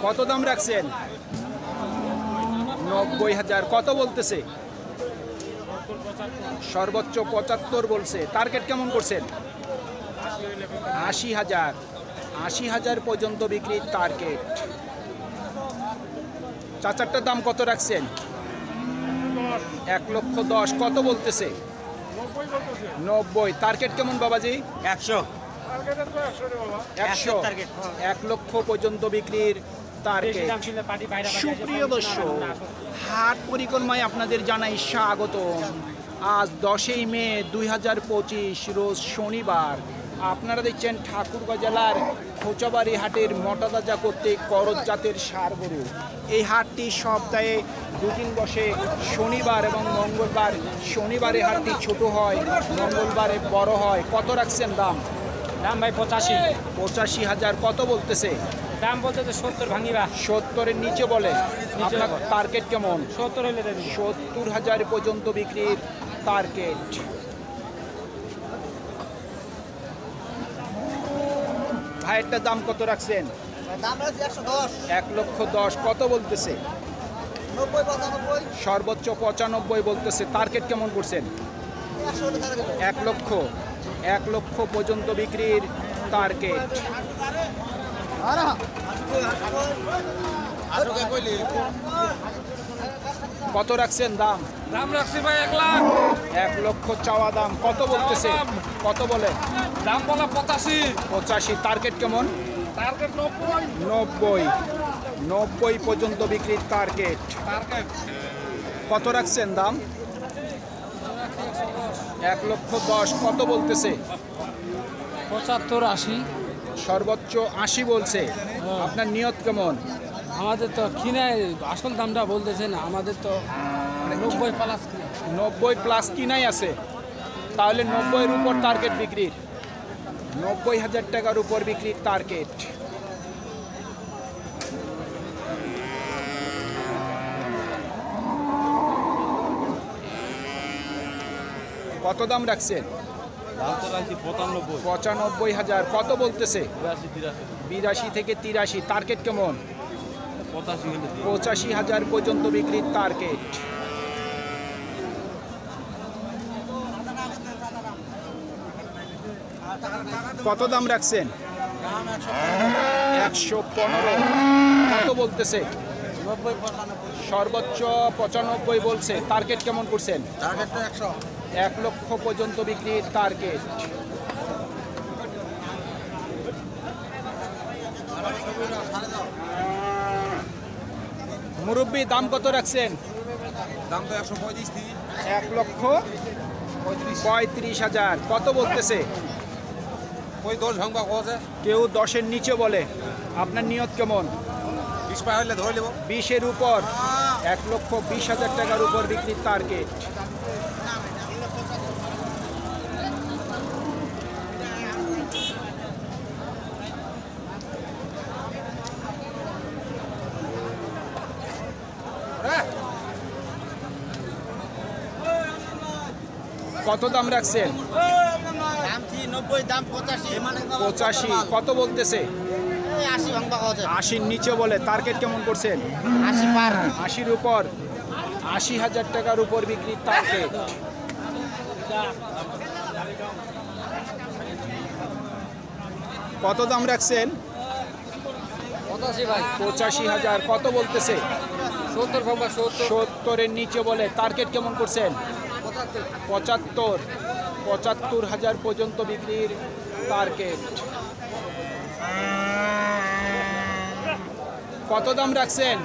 কত দাম রাখছেন? 90,000। কত বলতেছে? সর্বোচ্চ 75 বলছে। টার্গেট কেমন করছেন? 80,000। 80,000 পর্যন্ত বিক্রির টার্গেট। চাচারটার দাম কত রাখছেন? 1,10,000। কত বলতেছে? 90। টার্গেট কেমন বাবাজি? 100। 100। 1 লক্ষ পর্যন্ত বিক্রির টার্গেট। সুপ্রিয় দর্শক, হাট পরিক্রমায় আপনাদের জানাই স্বাগত। আজ 10ই মে 2025 রোজ শনিবার। আপনারা দেখছেন ঠাকুরগাঁ জেলার খোঁচাবাড়ি হাটের মোটাতাজা করতে করজ জাতের ষাঁড় গরু। এই হাটটি সপ্তাহে দুদিন বসে, শনিবার এবং মঙ্গলবার। শনিবারে হাটটি ছোট হয়, মঙ্গলবারে বড় হয়। কত রাখছেন দাম? দাম ভাই 85। 85,000। কত বলতেছে? দাম বলতে 70 ভাঙিবা। 70-এর নিচে বলে। আপনার টার্গেট কেমন? 70 হইলে দেন। 70,000 পর্যন্ত বিক্রির টার্গেট। ভাইয়েরটার দাম কত রাখছেন? দাম আছে 110। 1,10,000। কত বলতেছে? 90 95 সর্বোচ্চ 95 বলতেছে। টার্গেট কেমন করছেন? 100 টাকা দেব। 1 লক্ষ। 1 লক্ষ পর্যন্ত বিক্রির টার্গেট। কত রাখছেন দাম? দাম রাখছি ভাই 1 লাখ। 1 লক্ষ চাওয়া দাম। কত বলতেছে? কত বলে? দাম বলা 85। 85। টার্গেট কেমন? টার্গেট 90। 90। 90 পর্যন্ত বিক্রির টার্গেট। টার্গেট কত রাখছেন দাম? 1,10,000। কত বলতেছে? 75 80। সর্বোচ্চ 80 বলছে। আপনার নিয়ত কেমন? আমাদের তো কিনায় আসল দামটা বলতেছে না, আমাদের তো 90 প্লাস। 90 প্লাস কিনাই আছে। তাহলে 90-এর উপর টার্গেট বিক্রির। 90,000 টাকার উপর বিক্রির টার্গেট। কত দাম রাখছেন? দাম তো রাখছি 95। 95,000। কত বলতেছে? 82 থেকে 83। টার্গেট কেমন? 85,000 পর্যন্ত বিক্রির টার্গেট। কত দাম রাখছেন? 115। কত বলতেছে? 90 95। সর্বোচ্চ 95 বলছে। টার্গেট কেমন করছেন? টার্গেট তো 100। 1 লক্ষ পর্যন্ত বিক্রির টার্গেট। মুরব্বি দাম কত রাখছেন? দাম তো 135 দিই। 1 লক্ষ 35,000। কত বলতেছে? ওই 10 ভাঙবা কোজে কেউ 10-এর নিচে বলে। আপনার নিয়ত কেমন? 20 পা হইলে ধরে নেব। 20-এর উপর। 1,20,000 টাকার উপর বিক্রির টার্গেট। কত দাম রাখছেন? দাম কি 90, দাম 85 মানে 85। কত বলতেছে? 80 ভাঙবা কোজে। 80-র নিচে বলে। টার্গেট কেমন করছেন? 80 পার। 80-র উপর। 80,000 টাকার উপর বিক্রির টার্গেট। কত দাম রাখছেন? 85 ভাই। 85,000। কত বলতেছে? 70 ভাঙবা 70। 70-এর নিচে বলে। টার্গেট কেমন করছেন? 75। 75,000 পর্যন্ত বিক্রির টার্গেট। কত দাম রাখছেন?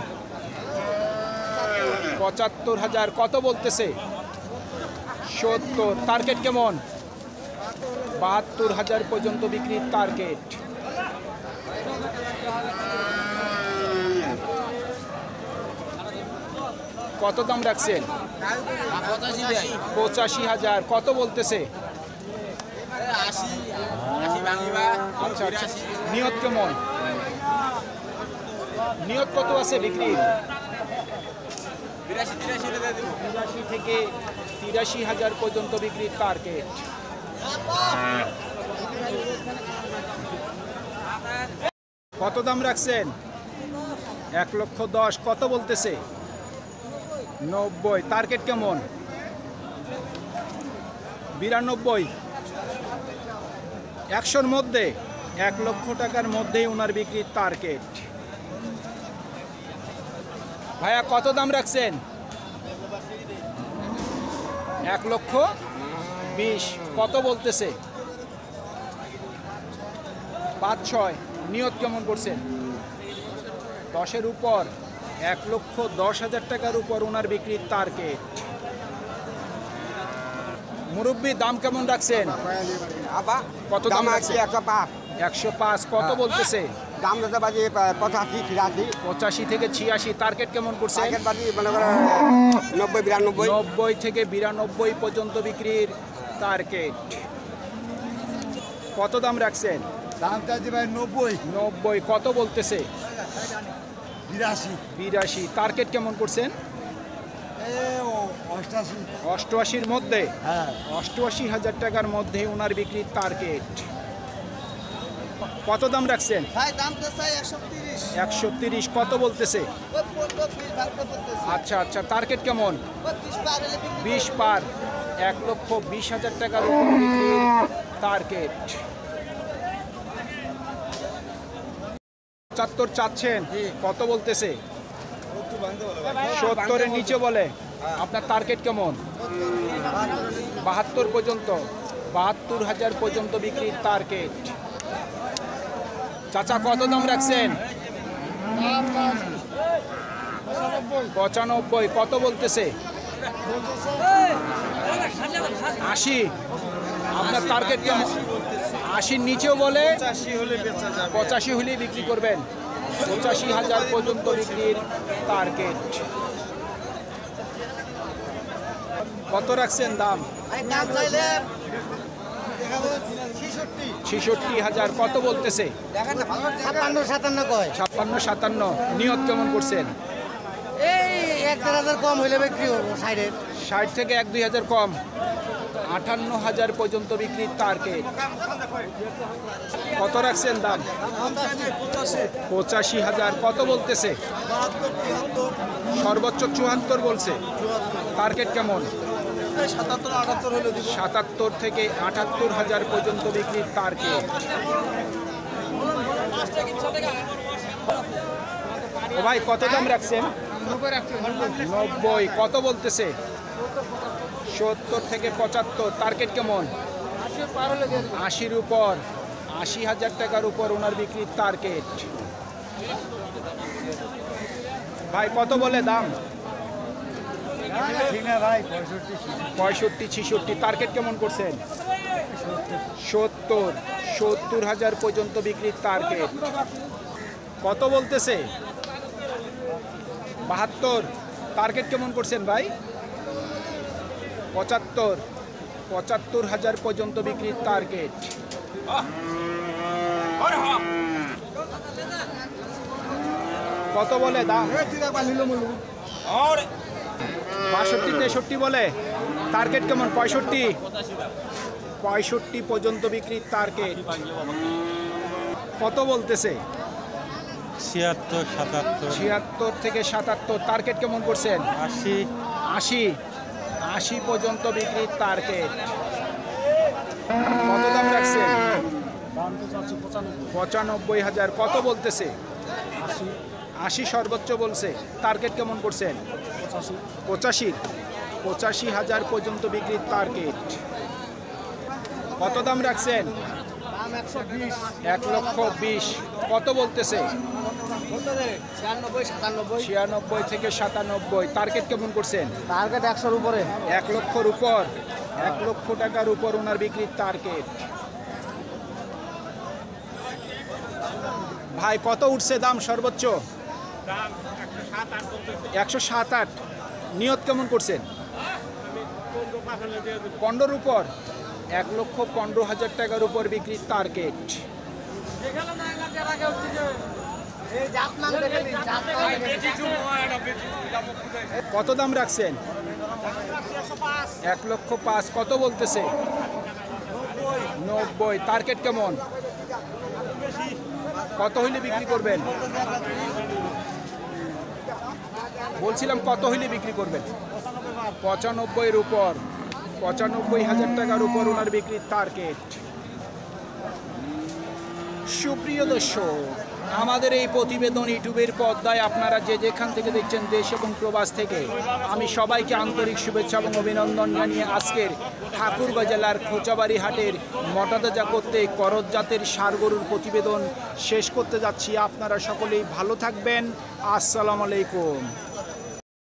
75,000। কত বলতেছে? 70। টার্গেট কেমন? 72,000 পর্যন্ত বিক্রির টার্গেট। কত দাম রাখছেন? 85,000। কত বলতেছে? 80 ভাঙিবা। আচ্ছা আচ্ছা। নিয়ত কেমন? নিয়ত কত আছে বিক্রির? 82 83 হইলে দিয়ে দেব। 82 থেকে 83,000 পর্যন্ত বিক্রির টার্গেট। কত দাম রাখছেন? 1,10,000 কত বলতেছে? 90। টার্গেট কেমন? 92। 100-র মধ্যে, 1 লক্ষ টাকার মধ্যেই ওনার বিক্রির টার্গেট। ভাইয়া কত দাম রাখছেন? 1,20,000। কত বলতেছে? 5-6। নিয়ত কেমন করছেন? 10-এর উপর। 1,10,000 টাকার উপর ওনার বিক্রির টার্গেট। মুরব্বি দাম কেমন রাখছেন? কত দাম রাখছেন? 105। কত বলতেছে? দাম দাদা বাজি 85 85 থেকে 86। টার্গেট কেমন করছেন? বাজি মনে করেন 90 92 90 থেকে 92 পর্যন্ত বিক্রির টার্গেট। কত দাম রাখছেন? দাম চাইছি ভাই 90। কত বলতেছে? 82। টার্গেট কেমন করছেন? 88-র মধ্যে। 88,000 টাকার মধ্যে ওনার বিক্রির টার্গেট। কত দাম রাখছেন? ভাই দাম তো চাই 130 130। কত বলতেছে? 20 আচ্ছা আচ্ছা। টার্গেট কেমন? 20 পার। 1,20,000 টাকার উপর বিক্রির টার্গেট। 75 চাচ্ছেন, কত বলতেছে? 70-এর নিচে বলে। আপনার টার্গেট কেমন? 72 পর্যন্ত। 72,000 পর্যন্ত বিক্রির টার্গেট। চাচা কত দাম রাখছেন? 95। কত বলতেছে? 80। আপনার টার্গেট কেমন? 80-র নিচেও বলে। 85 হলেই বিক্রি করবেন। 85,000 পর্যন্ত বিক্রির টার্গেট। কত রাখছেন দাম? দাম চাইলে 66,000। কত বলতেছে? 56 কয় 56-57। নিয়ত কেমন করছেন? এই 1,000 কম হইলে বিক্রি করবো সাইডের 60 থেকে 1-2,000 কম। 58,000 পর্যন্ত বিক্রির টার্গেট। কত রাখছেন দাম? 85,000। কত বলতেছে? সর্বোচ্চ 74 বলছে। টার্গেট কেমন? 77 থেকে 78,000 পর্যন্ত বিক্রির টার্গেট। ও ভাই কত দাম রাখছেন? 90। কত বলতেছে? 70 থেকে 75। টার্গেট কেমন? 80-র উপর। 80,000 টাকার উপর ওনার বিক্রির টার্গেট। ভাই কত বলে দাম? 65-66। টার্গেট কেমন করছেন? 70,000 পর্যন্ত বিক্রির টার্গেট। কত বলতেছে? 72। টার্গেট কেমন করছেন ভাই? 75,000 পর্যন্ত বিক্রির টার্গেট। কত বলে দাম? 62-63 বলে। টার্গেট কেমন? 65 পর্যন্ত বিক্রির টার্গেট। কত বলতেছে? 76 থেকে 77। টার্গেট কেমন করছেন? 80 পর্যন্ত বিক্রির টার্গেট। কত দাম রাখছেন? 95,000। কত বলতেছে? 80 সর্বোচ্চ বলছে। টার্গেট কেমন করছেন? 85,000 পর্যন্ত বিক্রির টার্গেট। কত দাম রাখছেন? 1,20,000। কত বলতেছে? 96 থেকে 97। টার্গেট কেমন করছেন? টার্গেট 100-র উপরে। 1 লক্ষর উপর। 1 লক্ষ টাকার উপর ওনার বিক্রির টার্গেট। ভাই কত উঠছে দাম সর্বোচ্চ? 107-8। নিয়ত কেমন করছেন? 15-র উপর। 1,15,000 টাকার উপর বিক্রির টার্গেট। কত দাম রাখছেন? 1,05,000। কত বলতেছে? 90। টার্গেট কেমন? কত হইলে বিক্রি করবেন? বলছিলাম কত হইলে বিক্রি করবেন? 95-এর উপর, 95,000 টাকার উপর ওনার বিক্রির টার্গেট। সুপ্রিয় দর্শক, আমাদের এই প্রতিবেদন ইউটিউবের পর্দায় আপনারা যে যেখান থেকে দেখছেন দেশ এবং প্রবাস থেকে, আমি সবাইকে আন্তরিক শুভেচ্ছা এবং অভিনন্দন জানিয়ে আজকের ঠাকুরগাঁও জেলার খোঁচাবাড়ি হাটের মটাতাজা করতে করজ জাতের ষাঁড় গরুর প্রতিবেদন শেষ করতে যাচ্ছি। আপনারা সকলেই ভালো থাকবেন। আসসালামু আলাইকুম।